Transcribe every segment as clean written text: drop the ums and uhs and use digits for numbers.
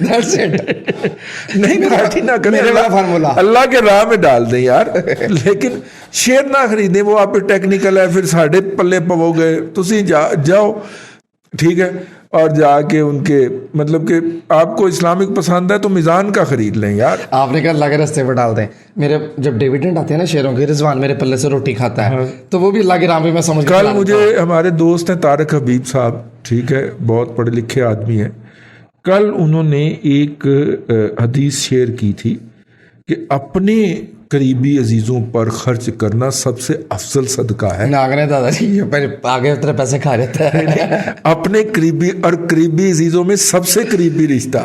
That's it. نہیں party نہ کریں, میرے والا فارمولا اللہ کے راہ میں ڈال دیں یار, لیکن شیئر نہ خریدیں, وہ آپ پہ ٹیکنیکل ہے, پھر ساڑھے پلے پو گئے, تسی جاؤ ٹھیک ہے, اور جا کے ان کے مطلب کہ آپ کو اسلامک پسند ہے تو میزان کا خرید لیں یار. آپ نے کہا اللہ کے راستے پہ ڈال دیں. میرے جب ڈیویڈنڈ آتے ہیں نا شیئروں کے, رضوان میرے پلے سے روٹی کھاتا ہے, تو وہ بھی اللہ کے راہ پہ میں سمجھ کل مجھے ہمارے دوست ہیں طارق حبیب صاحب, ٹھیک ہے, بہت پڑھے لکھے آدمی ہیں, کل انہوں نے ایک حدیث شیئر کی تھی کہ اپنے قریبی عزیزوں پر خرچ کرنا سب سے افضل صدقہ ہے. ناگنے دادا جی یہ آگے اتنے پیسے کھا لیتا ہے. اپنے قریبی اور قریبی عزیزوں میں سب سے قریبی رشتہ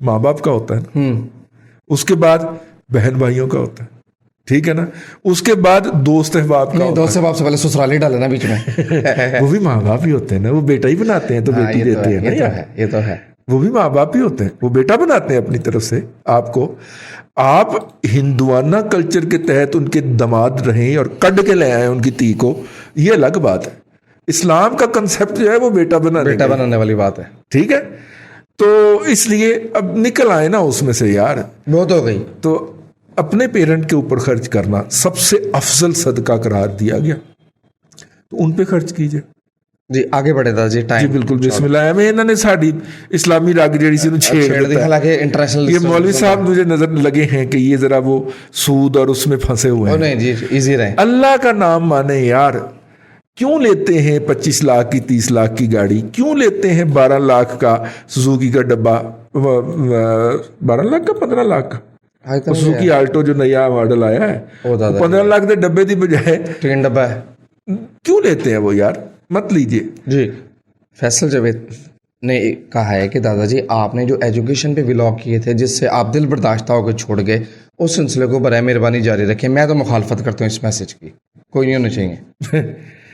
ماں باپ کا ہوتا ہے, اس کے بعد بہن بھائیوں کا ہوتا ہے, ٹھیک ہے نا, اس کے بعد دوست احباب کا ہوتا ہے. دوست احباب سے پہلے سسرالی ڈالے نا بیچ میں. وہ بھی ماں باپ ہی ہوتے ہیں نا, وہ بیٹا ہی بناتے ہیں تو بیٹی دیتے ہیں نا, یہ تو ہے. وہ بھی ماں باپ ہی ہوتے ہیں, وہ بیٹا بناتے ہیں اپنی طرف سے آپ کو. آپ ہندوانہ کلچر کے تحت ان کے دماد رہیں اور کڈ کے لے آئیں ان کی تھی کو, یہ الگ بات ہے. اسلام کا کنسپٹ جو ہے وہ بیٹا بنانے والی بات ہے, ٹھیک ہے. تو اس لیے اب نکل آئے نا اس میں سے یار, بہت ہو گئی. تو اپنے پیرنٹ کے اوپر خرچ کرنا سب سے افضل صدقہ قرار دیا گیا, تو ان پہ خرچ کیجئے. جی آگے بڑھے دادا جی, ٹائم. جی بالکل, بسم اللہ. میں انہوں نے ساڑی اسلامی راگ جیڑی سی چھیڑ دی, حالانکہ انٹرنیشنل یہ مولوی صاحب مجھے نظر لگے ہیں کہ یہ ذرا وہ سود اور اس میں پھنسے ہوئے ہیں. نہیں جی ایزی رہے. اللہ کا نام مانے یار, کیوں لیتے ہیں 25 لاکھ کی 30 لاکھ کی گاڑی, کیوں لیتے ہیں 12 لاکھ کا سزوکی کا ڈبہ, 12 لاکھ کا 15 لاکھ کا سزوکی آلٹو جو نیا ماڈل آیا ہے, 15 لاکھ کے ڈبے دی بجائے 3 ڈبہ ہے. کیوں لیتے ہیں وہ یار, مت لیجئے. جی فیصل جاوید نے کہا ہے کہ دادا جی آپ نے جو ایجوکیشن پہ ولاگ کیے تھے جس سے آپ دل برداشتہ ہو کے چھوڑ گئے, اس سلسلے کو برائے مہربانی جاری رکھیں. میں تو مخالفت کرتا ہوں اس میسج کی, کوئی نہیں ہونا چاہیے.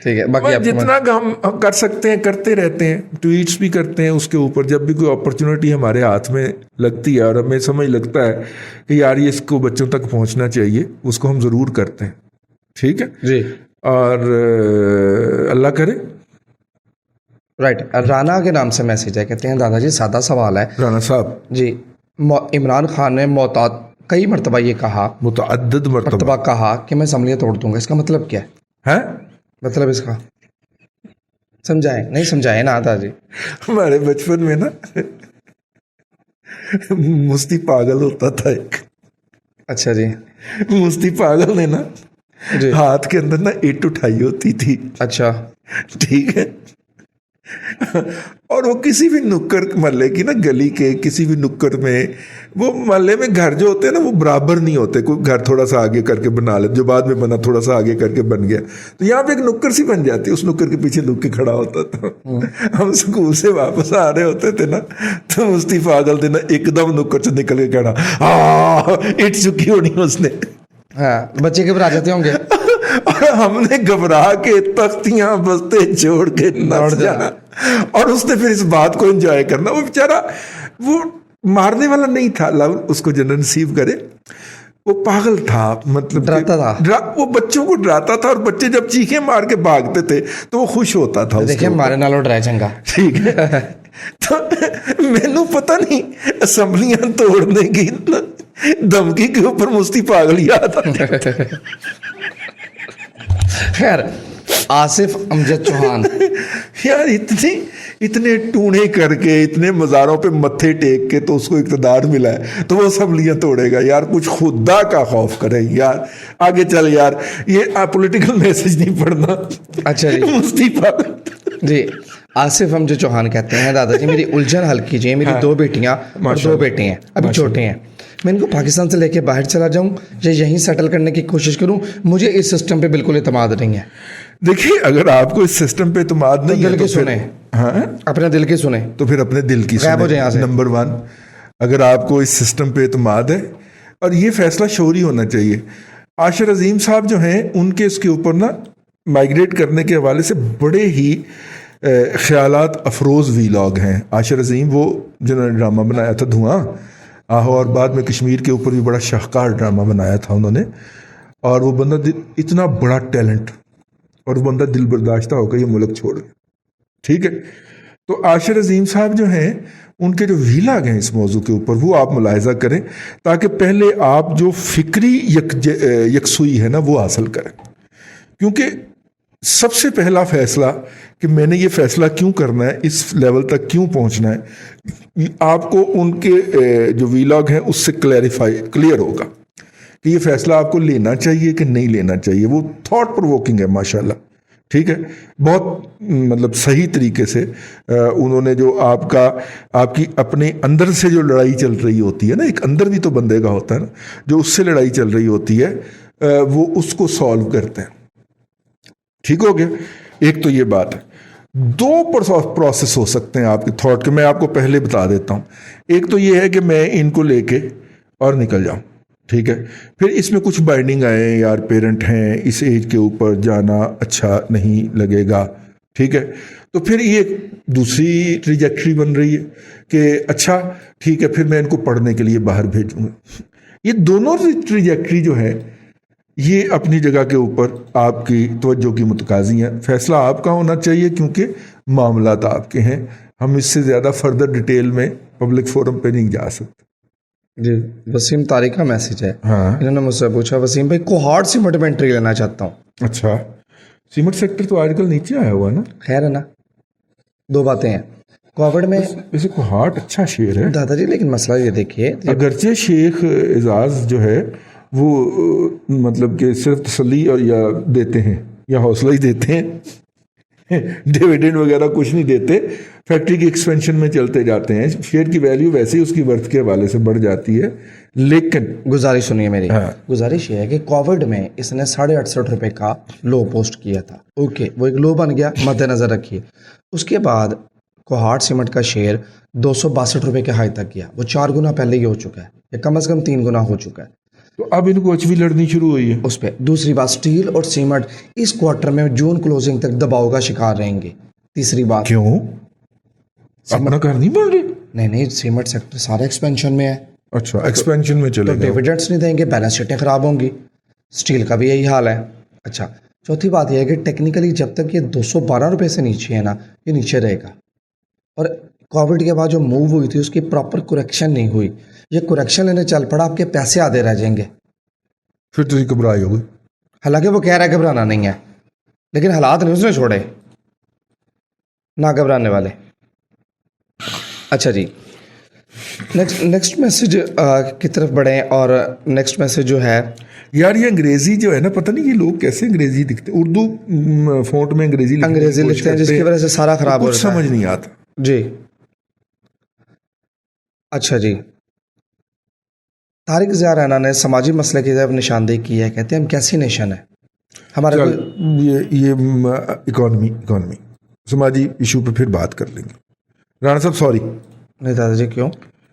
ٹھیک ہے, باقی جتنا ہم کر سکتے ہیں کرتے رہتے ہیں, ٹویٹس بھی کرتے ہیں اس کے اوپر. جب بھی کوئی اپرچونٹی ہمارے ہاتھ میں لگتی ہے اور ہمیں سمجھ لگتا ہے کہ یار یہ اس کو بچوں تک پہنچنا چاہیے, اس کو ہم ضرور کرتے ہیں, ٹھیک ہے جی. اور اللہ کرے. رائٹ. رانا کے نام سے میسج ہے, کہتے ہیں دادا جی سادہ سوال ہے. رانا صاحب جی, عمران خان نے کئی مرتبہ یہ کہا, متعدد مرتبہ کہا کہ میں اسمبلیاں توڑ دوں گا. اس کا مطلب کیا ہے؟ مطلب اس کا سمجھائیں. نہیں سمجھائے نا دادا جی. ہمارے بچپن میں نا مفتی پاگل ہوتا تھا ایک. اچھا جی. مفتی پاگل نے نا ہاتھ کے اندر نا اٹ اٹھائی ہوتی تھی. اچھا ٹھیک ہے, اور وہ کسی بھی نکڑ محلے کی نا, گلی کے کسی بھی نکڑ میں, وہ محلے میں گھر جو ہوتے ہیں نا وہ برابر نہیں ہوتے. کوئی گھر تھوڑا سا آگے کر کے بنا لے, جو بعد میں بنا تھوڑا سا آگے کر کے بن گیا, تو یہاں پہ ایک نکڑ سی بن جاتی, اس نکڑ کے پیچھے لک کے کھڑا ہوتا تھا. ہم اسکول سے واپس آ رہے ہوتے تھے نا, تو مفتی پاگل تھے نا ایک دم نکڑ سے نکل کے کھڑا, اٹ چکی ہونی اس نے. ہاں بچے گھبرا جاتے ہوں گے, اور ہم نے گھبرا کے تختیاں بستے چھوڑ کے نس جانا, اور اس نے پھر اس بات کو انجوائے کرنا. وہ بیچارہ وہ مارنے والا نہیں تھا, اللہ اس کو جنت نصیب کرے, وہ پاگل تھا, مطلب ڈراتا تھا, وہ بچوں کو ڈراتا تھا, اور بچے جب چیخیں مار کے بھاگتے تھے تو وہ خوش ہوتا تھا. دیکھیں مارے نالو ڈرائے چنگا, ٹھیک ہے. تو مینوں پتہ نہیں اسمبلیاں توڑنے کی دھمکی کے اوپر مفتی پاگل یاد آتا. خیر, آصف امجد چوہان یار اتنے ٹونے کر کے, اتنے مزاروں پہ متھے ٹیک کے تو اس کو اقتدار ملا ہے, تو وہ اسمبلیاں توڑے گا. یار کچھ خدا کا خوف کرے یار, آگے چل یار, یہ پولیٹیکل میسج نہیں پڑھنا. اچھا جی. مفتی پاگل. جی آصف امجد چوہان کہتے ہیں دادا جی میری الجھن حل کیجیے, میری 2 بیٹیاں اور 2 بیٹے ہیں, ابھی چھوٹے ہیں. میں ان کو پاکستان سے لے کے باہر چلا جاؤں یا یہیں سیٹل کرنے کی کوشش کروں؟ مجھے اس سسٹم پہ بالکل اعتماد نہیں ہے. دیکھیے اگر آپ کو اس سسٹم پہ اعتماد نہیں ہے تو سنیں, ہاں اپنے دل کی سنیں, تو پھر اپنے دل کی سنیں. نمبر 1, اگر آپ کو اس سسٹم پہ اعتماد ہے, اور یہ فیصلہ شعوری ہونا چاہیے. عاشر عظیم صاحب جو ہیں ان کے اس کے اوپر نا مائگریٹ کرنے کے حوالے سے بڑے ہی خیالات افروز ویلاگ ہیں. عاشر عظیم وہ جنہوں نے ڈرامہ بنایا تھا دھواں, اور بعد میں کشمیر کے اوپر بھی بڑا شاہکار ڈرامہ بنایا تھا انہوں نے. اور وہ بندہ اتنا بڑا ٹیلنٹ, اور وہ بندہ دل برداشتہ ہو کر یہ ملک چھوڑ گیا. ٹھیک ہے. تو عاشر عظیم صاحب جو ہیں ان کے جو ویلاگ ہیں اس موضوع کے اوپر وہ آپ ملاحظہ کریں تاکہ پہلے آپ جو فکری یکسوئی ہے نا وہ حاصل کریں. کیونکہ سب سے پہلا فیصلہ کہ میں نے یہ فیصلہ کیوں کرنا ہے, اس لیول تک کیوں پہنچنا ہے, آپ کو ان کے جو ویلاگ ہیں اس سے کلیئر ہوگا کہ یہ فیصلہ آپ کو لینا چاہیے کہ نہیں لینا چاہیے. وہ تھاٹ پرووکنگ ہے ماشاءاللہ, ٹھیک ہے, بہت مطلب صحیح طریقے سے انہوں نے جو آپ کی اپنے اندر سے جو لڑائی چل رہی ہوتی ہے نا, ایک اندر بھی تو بندے کا ہوتا ہے نا, جو اس سے لڑائی چل رہی ہوتی ہے وہ اس کو سالو کرتے ہیں. ٹھیک ہو گیا, ایک تو یہ بات ہے. دو پروسیس ہو سکتے ہیں آپ کے تھاٹ کے, میں آپ کو پہلے بتا دیتا ہوں. ایک تو یہ ہے کہ میں ان کو لے کے اور نکل جاؤں, ٹھیک ہے, پھر اس میں کچھ بائنڈنگ آئے, یار پیرنٹ ہیں, اس ایج کے اوپر جانا اچھا نہیں لگے گا, ٹھیک ہے, تو پھر یہ دوسری ٹریجیکٹری بن رہی ہے کہ اچھا ٹھیک ہے پھر میں ان کو پڑھنے کے لیے باہر بھیجوں گا. یہ دونوں ٹریجیکٹری جو ہے یہ اپنی جگہ کے اوپر آپ کی توجہ کی متقاضی ہیں. فیصلہ آپ کا ہونا چاہیے کیونکہ معاملات آپ کے ہیں. ہم اس سے زیادہ فردر ڈیٹیل میں پبلک فورم پہ نہیں جا سکتے. جی, وسیم طارق کا میسج ہے. ہاں, انہوں نے مجھ سے پوچھا, وسیم بھائی کوہاٹ سیمٹ میں انٹری لینا چاہتا ہوں. اچھا, سیمنٹ سیکٹر تو آج کل نیچے آیا ہوا نا. خیر ہے نا, دو باتیں ہیں. کووڈ میں ویسے کوہاٹ اچھا شہر ہے دادا جی, لیکن مسئلہ یہ دیکھیے, اگرچہ شیخ اعزاز جو ہے وہ مطلب کہ صرف تسلی اور یا دیتے ہیں یا حوصلہ ہی دیتے ہیں, ڈیویڈنڈ وغیرہ کچھ نہیں دیتے, فیکٹری کی ایکسپینشن میں چلتے جاتے ہیں. شیئر کی ویلیو ویسے ہی اس کی ورتھ کے حوالے سے بڑھ جاتی ہے. لیکن گزارش سنیے میری, ہاں, گزارش یہ ہے کہ کووڈ میں اس نے 68.5 روپے کا لو پوسٹ کیا تھا. اوکے, وہ ایک لو بن گیا, مد نظر رکھیے. اس کے بعد کوہاٹ سیمنٹ کا شیئر 262 روپے کے ہائی تک گیا. وہ 4 گنا پہلے ہی ہو چکا ہے, یا کم از کم 3 گنا ہو چکا ہے. تو اب ان کو اچھی لڑنی شروع ہوئی ہے اس پہ. دوسری بات, سٹیل اور سیمنٹ اس کوارٹر میں جون کلوزنگ تک دباؤ کا شکار رہیں گے. تیسری بات, کیوں اپنا گھر نہیں بن رہی؟ نہیں, سیمنٹ سیکٹر سارا ایکسپینشن میں ہے. اچھا, ایکسپینشن میں چلے گا, ڈیویڈنڈس نہیں دیں گے, بیلنس شیٹیں خراب ہوں گی. سٹیل کا بھی یہی حال ہے. اچھا, چوتھی بات یہ ہے کہ ٹیکنیکلی جب تک یہ 212 روپے سے نیچے ہے نا, یہ نیچے رہے گا. اور کووڈ کے بعد جو موو ہوئی تھی اس کی پراپر کریکشن نہیں ہوئی. یہ کریکشن لینے چل پڑا, آپ کے پیسے آدھے رہ جائیں گے. پھر تو گھبرائی ہوگی. حالانکہ وہ کہہ رہا ہے گھبرانا نہیں ہے, لیکن حالات نہیں اس نے چھوڑے نہ گھبرانے والے. اچھا جی, نیکسٹ میسج کی طرف بڑھیں. اور نیکسٹ میسج جو ہے, یار یہ انگریزی جو ہے نا, پتہ نہیں یہ لوگ کیسے انگریزی لکھتے, اردو فونٹ میں انگریزی لکھتے ہیں جس کی وجہ سے سارا خراب ہو رہا ہے, سمجھ نہیں آتا. جی, اچھا جی. طارق ضیاء رینا نے سماجی مسئلے کی طرف نشاندہی کی ہے. کہتے ہیں ہم کیسی نیشن ہے, ہمارا یہ اکانومی سماجی ایشو پہ پھر بات کر لیں گے. رانا صاحب سوری. نہیں دادا جی, کیوں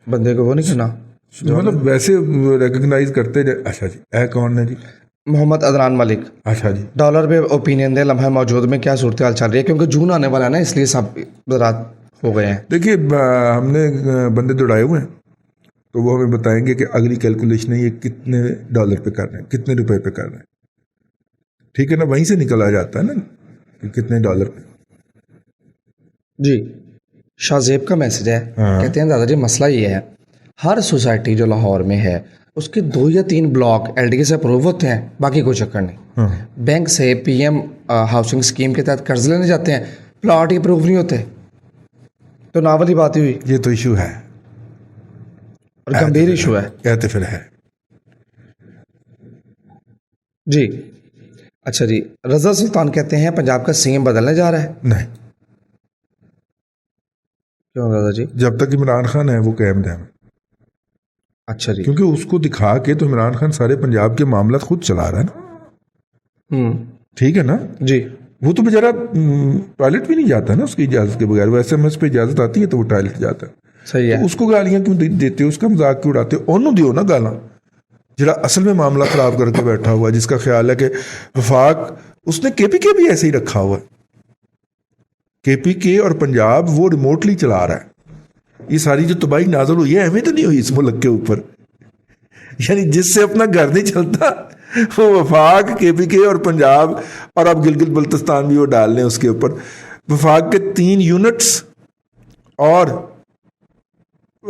بندے کو وہ نہیں کرنا, مطلب ویسے ریکگنائز کرتے جائے. اچھا جی, اے کون ہے جی؟ محمد عدنان ملک. اچھا جی, ڈالر پہ اوپینین دیں, لمحہ موجود میں کیا صورتحال چل رہی ہے, کیونکہ جون آنے والا ہے نا, اس لیے سب رات ہو گئے ہیں. دیکھیے ہم نے بندے دوڑائے ہوئے ہیں, تو وہ ہمیں بتائیں گے کہ اگلی کیلکولیشن یہ کتنے ڈالر پہ کر رہے ہیں, کتنے روپے پہ کر رہے ہیں. ٹھیک ہے نا, وہیں سے نکل آ جاتا ہے نا کہ کتنے ڈالر پہ. جی, شاہ زیب کا میسج ہے. کہتے ہیں دادا جی مسئلہ یہ ہے, ہر سوسائٹی جو لاہور میں ہے اس کے 2 یا 3 بلاک ایل ڈی اے سے اپروو ہوتے ہیں, باقی کوئی چکر نہیں. بینک سے پی ایم ہاؤسنگ اسکیم کے تحت قرض لینے جاتے ہیں, پلاٹ ہی اپروو نہیں ہوتے. تو ناول ہی بات ہی ہوئی. یہ تو ایشو ہے اور گمبھیر ایشو ہے. کہتے پھر ہے. جی, اچھا جی. رضا سلطان کہتے ہیں پنجاب کا سی ایم بدلنے جا رہا ہے. نہیں, کیوں دادا جی؟ جب تک عمران خان ہے وہ قائم رہے. اچھا جی, کیونکہ اس کو دکھا کے تو عمران خان سارے پنجاب کے معاملات خود چلا رہا ہے نا. ٹھیک ہے نا جی. وہ تو بیچارہ ٹوائلٹ بھی نہیں جاتا ہے نا اس کی اجازت کے بغیر. وہ SMS پہ اجازت آتی ہے تو وہ ٹوائلٹ جاتا ہے. صحیح ہے. اس کو گالیاں کیوں دیتے ہو, اس کا مذاق کیوں اڑاتے ہو؟ انہوں دیو نا گالاں, جڑا اصل میں معاملہ خراب کر کے بیٹھا ہوا ہے, جس کا خیال ہے کہ وفاق, اس نے KPK بھی ایسے ہی رکھا ہوا ہے. KPK اور پنجاب وہ ریموٹلی چلا رہا ہے. یہ ساری جو تباہی نازل ہوئی ہے اہمیت تو نہیں ہوئی اس ملک کے اوپر, یعنی جس سے اپنا گھر نہیں چلتا وہ وفاق, KPK اور پنجاب, اور اب گلگت بلتستان بھی وہ ڈال لیں اس کے اوپر. وفاق کے 3 یونٹس اور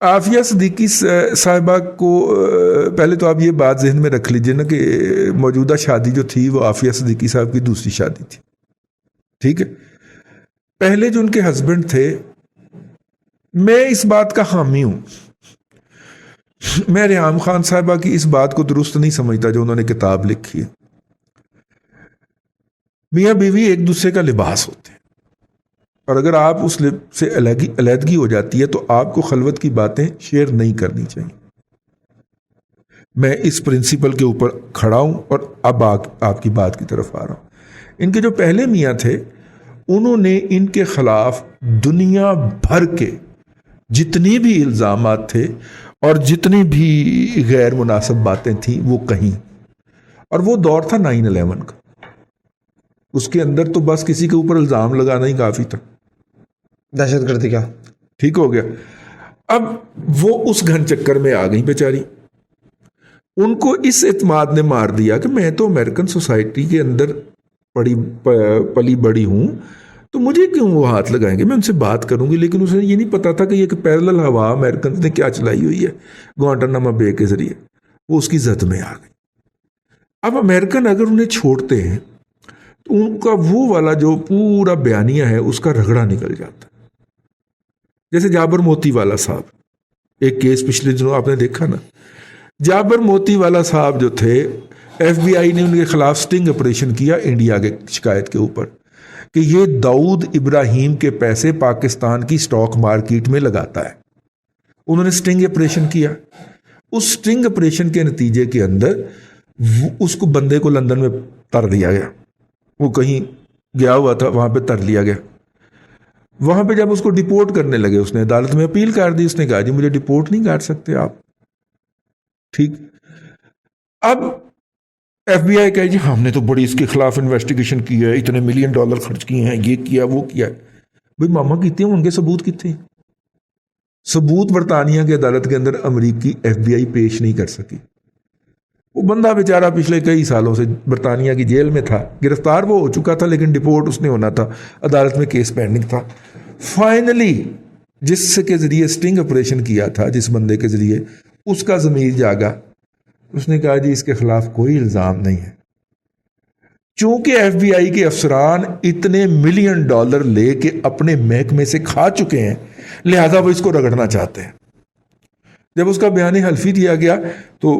عافیہ صدیقی صاحبہ کو پہلے تو آپ یہ بات ذہن میں رکھ لیجئے نا کہ موجودہ شادی جو تھی وہ عافیہ صدیقی صاحب کی دوسری شادی تھی، ٹھیک ہے. پہلے جو ان کے ہسبینڈ تھے، میں اس بات کا حامی ہوں، میں ریحام خان صاحبہ کی اس بات کو درست نہیں سمجھتا جو انہوں نے کتاب لکھی ہے. میاں بیوی ایک دوسرے کا لباس ہوتے ہیں، اور اگر آپ اس سے علیحدگی ہو جاتی ہے تو آپ کو خلوت کی باتیں شیئر نہیں کرنی چاہیے. میں اس پرنسپل کے اوپر کھڑا ہوں اور اب آپ کی بات کی طرف آ رہا ہوں. ان کے جو پہلے میاں تھے انہوں نے ان کے خلاف دنیا بھر کے جتنی بھی الزامات تھے اور جتنی بھی غیر مناسب باتیں تھیں وہ کہیں. اور وہ دور تھا 9/11 کا، اس کے اندر تو بس کسی کے اوپر الزام لگانا ہی کافی تھا، دہشت گردی کا. ٹھیک ہو گیا. اب وہ اس گھن چکر میں آ گئی بیچاری. ان کو اس اعتماد نے مار دیا کہ میں تو امریکن سوسائٹی کے اندر پلی بڑی ہوں، تو مجھے کیوں وہ ہاتھ لگائیں گے، میں ان سے بات کروں گی. لیکن اسے یہ نہیں پتا تھا کہ یہ پیرلل ہوا امریکن نے کیا چلائی ہوئی ہے گوانٹانامو بے کے ذریعے. وہ اس کی زد میں آ گئی. اب امریکن اگر انہیں چھوڑتے ہیں تو ان کا وہ والا جو پورا بیانیہ ہے اس کا رگڑا نکل جاتا ہے. جیسے جابر موتی والا صاحب، ایک کیس پچھلے دنوں آپ نے دیکھا نا، جابر موتی والا صاحب جو تھے، ایف بی آئی نے ان کے خلاف سٹنگ آپریشن کیا انڈیا کے شکایت کے اوپر کہ یہ داؤد ابراہیم کے پیسے پاکستان کی سٹاک مارکیٹ میں لگاتا ہے. انہوں نے سٹنگ آپریشن کیا. اس سٹنگ آپریشن کے نتیجے کے اندر اس کو بندے کو لندن میں تر دیا گیا. وہ کہیں گیا ہوا تھا، وہاں پہ تر لیا گیا. وہاں پہ جب اس کو ڈیپورٹ کرنے لگے، اس نے عدالت میں اپیل کر دی. اس نے کہا جی مجھے ڈیپورٹ نہیں کر سکتے آپ. ٹھیک. اب ایف بی آئی کہے جی ہم نے تو بڑی اس کے خلاف انویسٹیگیشن کی ہے، اتنے $1 ملین خرچ کیے ہیں، یہ کیا وہ کیا. بھائی ماما کتنے ہوں گے، ثبوت کتنے؟ ثبوت برطانیہ کی عدالت کے اندر امریکی ایف بی آئی پیش نہیں کر سکی. وہ بندہ بیچارہ پچھلے کئی سالوں سے برطانیہ کی جیل میں تھا، گرفتار وہ ہو چکا تھا لیکن ڈیپورٹ اس نے ہونا تھا، عدالت میں کیس پینڈنگ تھا. فائنلی جس کے ذریعے سٹنگ آپریشن کیا تھا، جس بندے کے ذریعے، اس کا ضمیر جاگا. اس نے کہا جی اس کے خلاف کوئی الزام نہیں ہے. چونکہ ایف بی آئی کے افسران اتنے $1 ملین لے کے اپنے محکمے سے کھا چکے ہیں، لہذا وہ اس کو رگڑنا چاہتے ہیں. جب اس کا بیان حلفی دیا گیا تو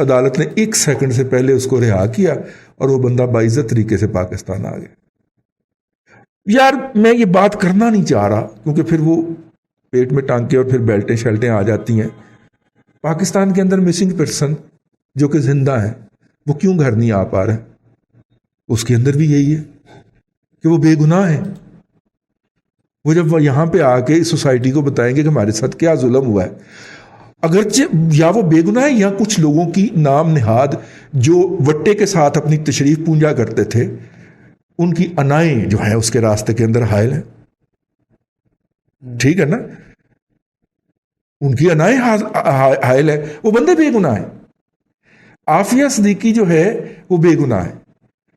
عدالت نے 1 سیکنڈ سے پہلے اس کو رہا کیا اور وہ بندہ باعزت طریقے سے پاکستان آ گیا. یار میں یہ بات کرنا نہیں چاہ رہا کیونکہ پھر وہ پیٹ میں ٹانکے اور پھر بیلٹیں شیلٹیں آ جاتی ہیں. پاکستان کے اندر مسنگ پرسن جو کہ زندہ ہیں وہ کیوں گھر نہیں آ پا رہے؟ اس کے اندر بھی یہی ہے کہ وہ بے گناہ ہیں. وہ جب یہاں پہ آ کے اس سوسائٹی کو بتائیں گے کہ ہمارے ساتھ کیا ظلم ہوا ہے، اگرچہ یا وہ بے گناہ ہے یا کچھ لوگوں کی نام نہاد جو وٹے کے ساتھ اپنی تشریف پونجا کرتے تھے، ان کی انائیں جو ہیں اس کے راستے کے اندر حائل ہیں. ٹھیک ہے نا، ان کی انائیں حائل ہے، وہ بندے بے گناہ ہیں. عافیہ صدیقی جو ہے وہ بے گناہ ہے،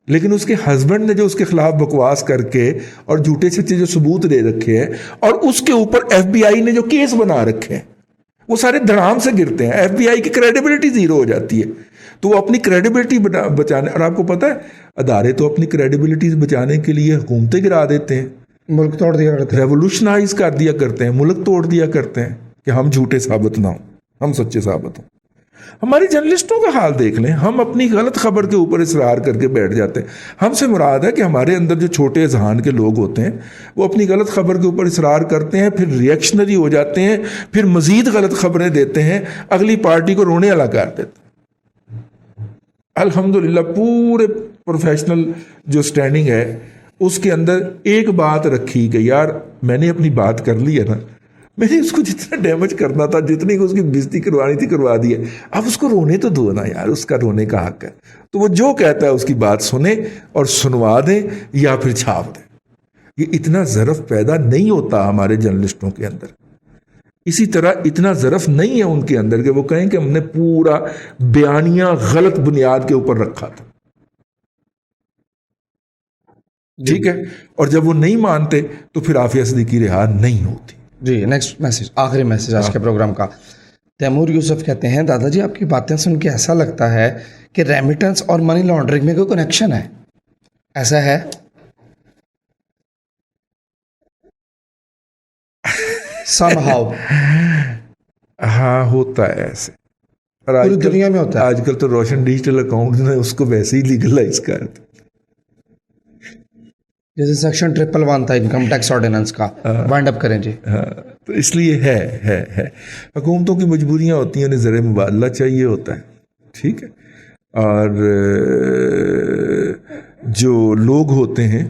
لیکن اس کے ہسبینڈ نے جو اس کے خلاف بکواس کر کے اور جھوٹے سچے جو ثبوت دے رکھے ہیں اور اس کے اوپر ایف بی آئی نے جو کیس بنا رکھے ہیں وہ سارے دھڑام سے گرتے ہیں. ایف بی آئی کی کریڈیبلٹی زیرو ہو جاتی ہے. تو وہ اپنی کریڈیبلٹی بچانے، اور آپ کو پتہ ہے ادارے تو اپنی کریڈیبلٹی بچانے کے لیے حکومتیں گرا دیتے ہیں، ملک توڑ دیا کرتے ہیں، ریولوشنائز کر دیا کرتے ہیں، ملک توڑ دیا کرتے ہیں کہ ہم جھوٹے ثابت نہ ہوں، ہم سچے ثابت ہوں. ہماری جرنلسٹوں کا حال دیکھ لیں، ہم اپنی غلط خبر کے اوپر اصرار کر کے بیٹھ جاتے ہیں. ہم سے مراد ہے کہ ہمارے اندر جو چھوٹے اذہان کے لوگ ہوتے ہیں وہ اپنی غلط خبر کے اوپر اصرار کرتے ہیں، پھر ریئیکشنری ہو جاتے ہیں، پھر مزید غلط خبریں دیتے ہیں، اگلی پارٹی کو رونے والا کر دیتے ہیں. الحمدللہ پورے پروفیشنل جو سٹینڈنگ ہے اس کے اندر ایک بات رکھی کہ یار میں نے اپنی بات کر لی ہے نا، میں نے اس کو جتنا ڈیمیج کرنا تھا، جتنی اس کی بےزتی کروانی تھی کروا دی ہے، اب اس کو رونے تو دو نا یار، اس کا رونے کا حق ہے. تو وہ جو کہتا ہے اس کی بات سنیں اور سنوا دیں یا پھر چھاپ دیں. یہ اتنا ظرف پیدا نہیں ہوتا ہمارے جرنلسٹوں کے اندر. اسی طرح اتنا ظرف نہیں ہے ان کے اندر کہ وہ کہیں کہ ہم نے پورا بیانیہ غلط بنیاد کے اوپر رکھا تھا. ٹھیک ہے، اور جب وہ نہیں مانتے تو پھر عافیہ صدیقی رہا نہیں ہوتی. جی نیکسٹ میسیج، آخری میسیج آج کے پروگرام کا. تیمور یوسف کہتے ہیں دادا جی آپ کی باتیں سن کے ایسا لگتا ہے کہ ریمیٹنس اور منی لانڈرنگ میں کوئی کنیکشن ہے، ایسا ہے؟ سم ہاؤ ہاں ہوتا ہے ایسے، اور پوری دنیا میں ہوتا ہے. آج کل تو روشن ڈیجیٹل اکاؤنٹ نے اس کو ویسے ہی لیگلائز کر دیا. جیسے سیکشن 111 تھا انکم ٹیکس آرڈیننس کا، وائنڈ اپ کریں جی. ہاں تو اس لیے ہے حکومتوں کی مجبوریاں ہوتی ہیں، انہیں زر مبادلہ چاہیے ہوتا ہے، ٹھیک ہے، اور جو لوگ ہوتے ہیں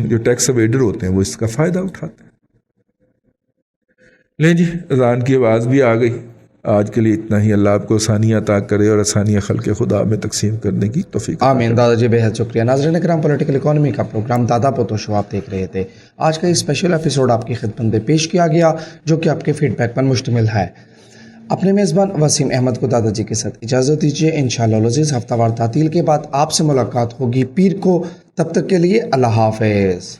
جو ٹیکس اویڈر ہوتے ہیں وہ اس کا فائدہ اٹھاتے ہیں. لیں جی اذان کی آواز بھی آ گئی. آج کے لیے اتنا ہی. اللہ آپ کو آسانیاں عطا کرے اور آسانیاں خلق خدا میں تقسیم کرنے کی توفیق. آمین. دادا جی بے حد شکریہ. ناظرین کرام، پولیٹیکل اکانومی کا پروگرام دادا پوتو شو آپ دیکھ رہے تھے. آج کا یہ اسپیشل ایپیسوڈ آپ کی خدمت میں پیش کیا گیا جو کہ آپ کے فیڈ بیک پر مشتمل ہے. اپنے میزبان وسیم احمد کو دادا جی کے ساتھ اجازت دیجیے. انشاءاللہ العزیز ہفتہ وار تعطیل کے بعد آپ سے ملاقات ہوگی پیر کو. تب تک کے لیے اللہ حافظ.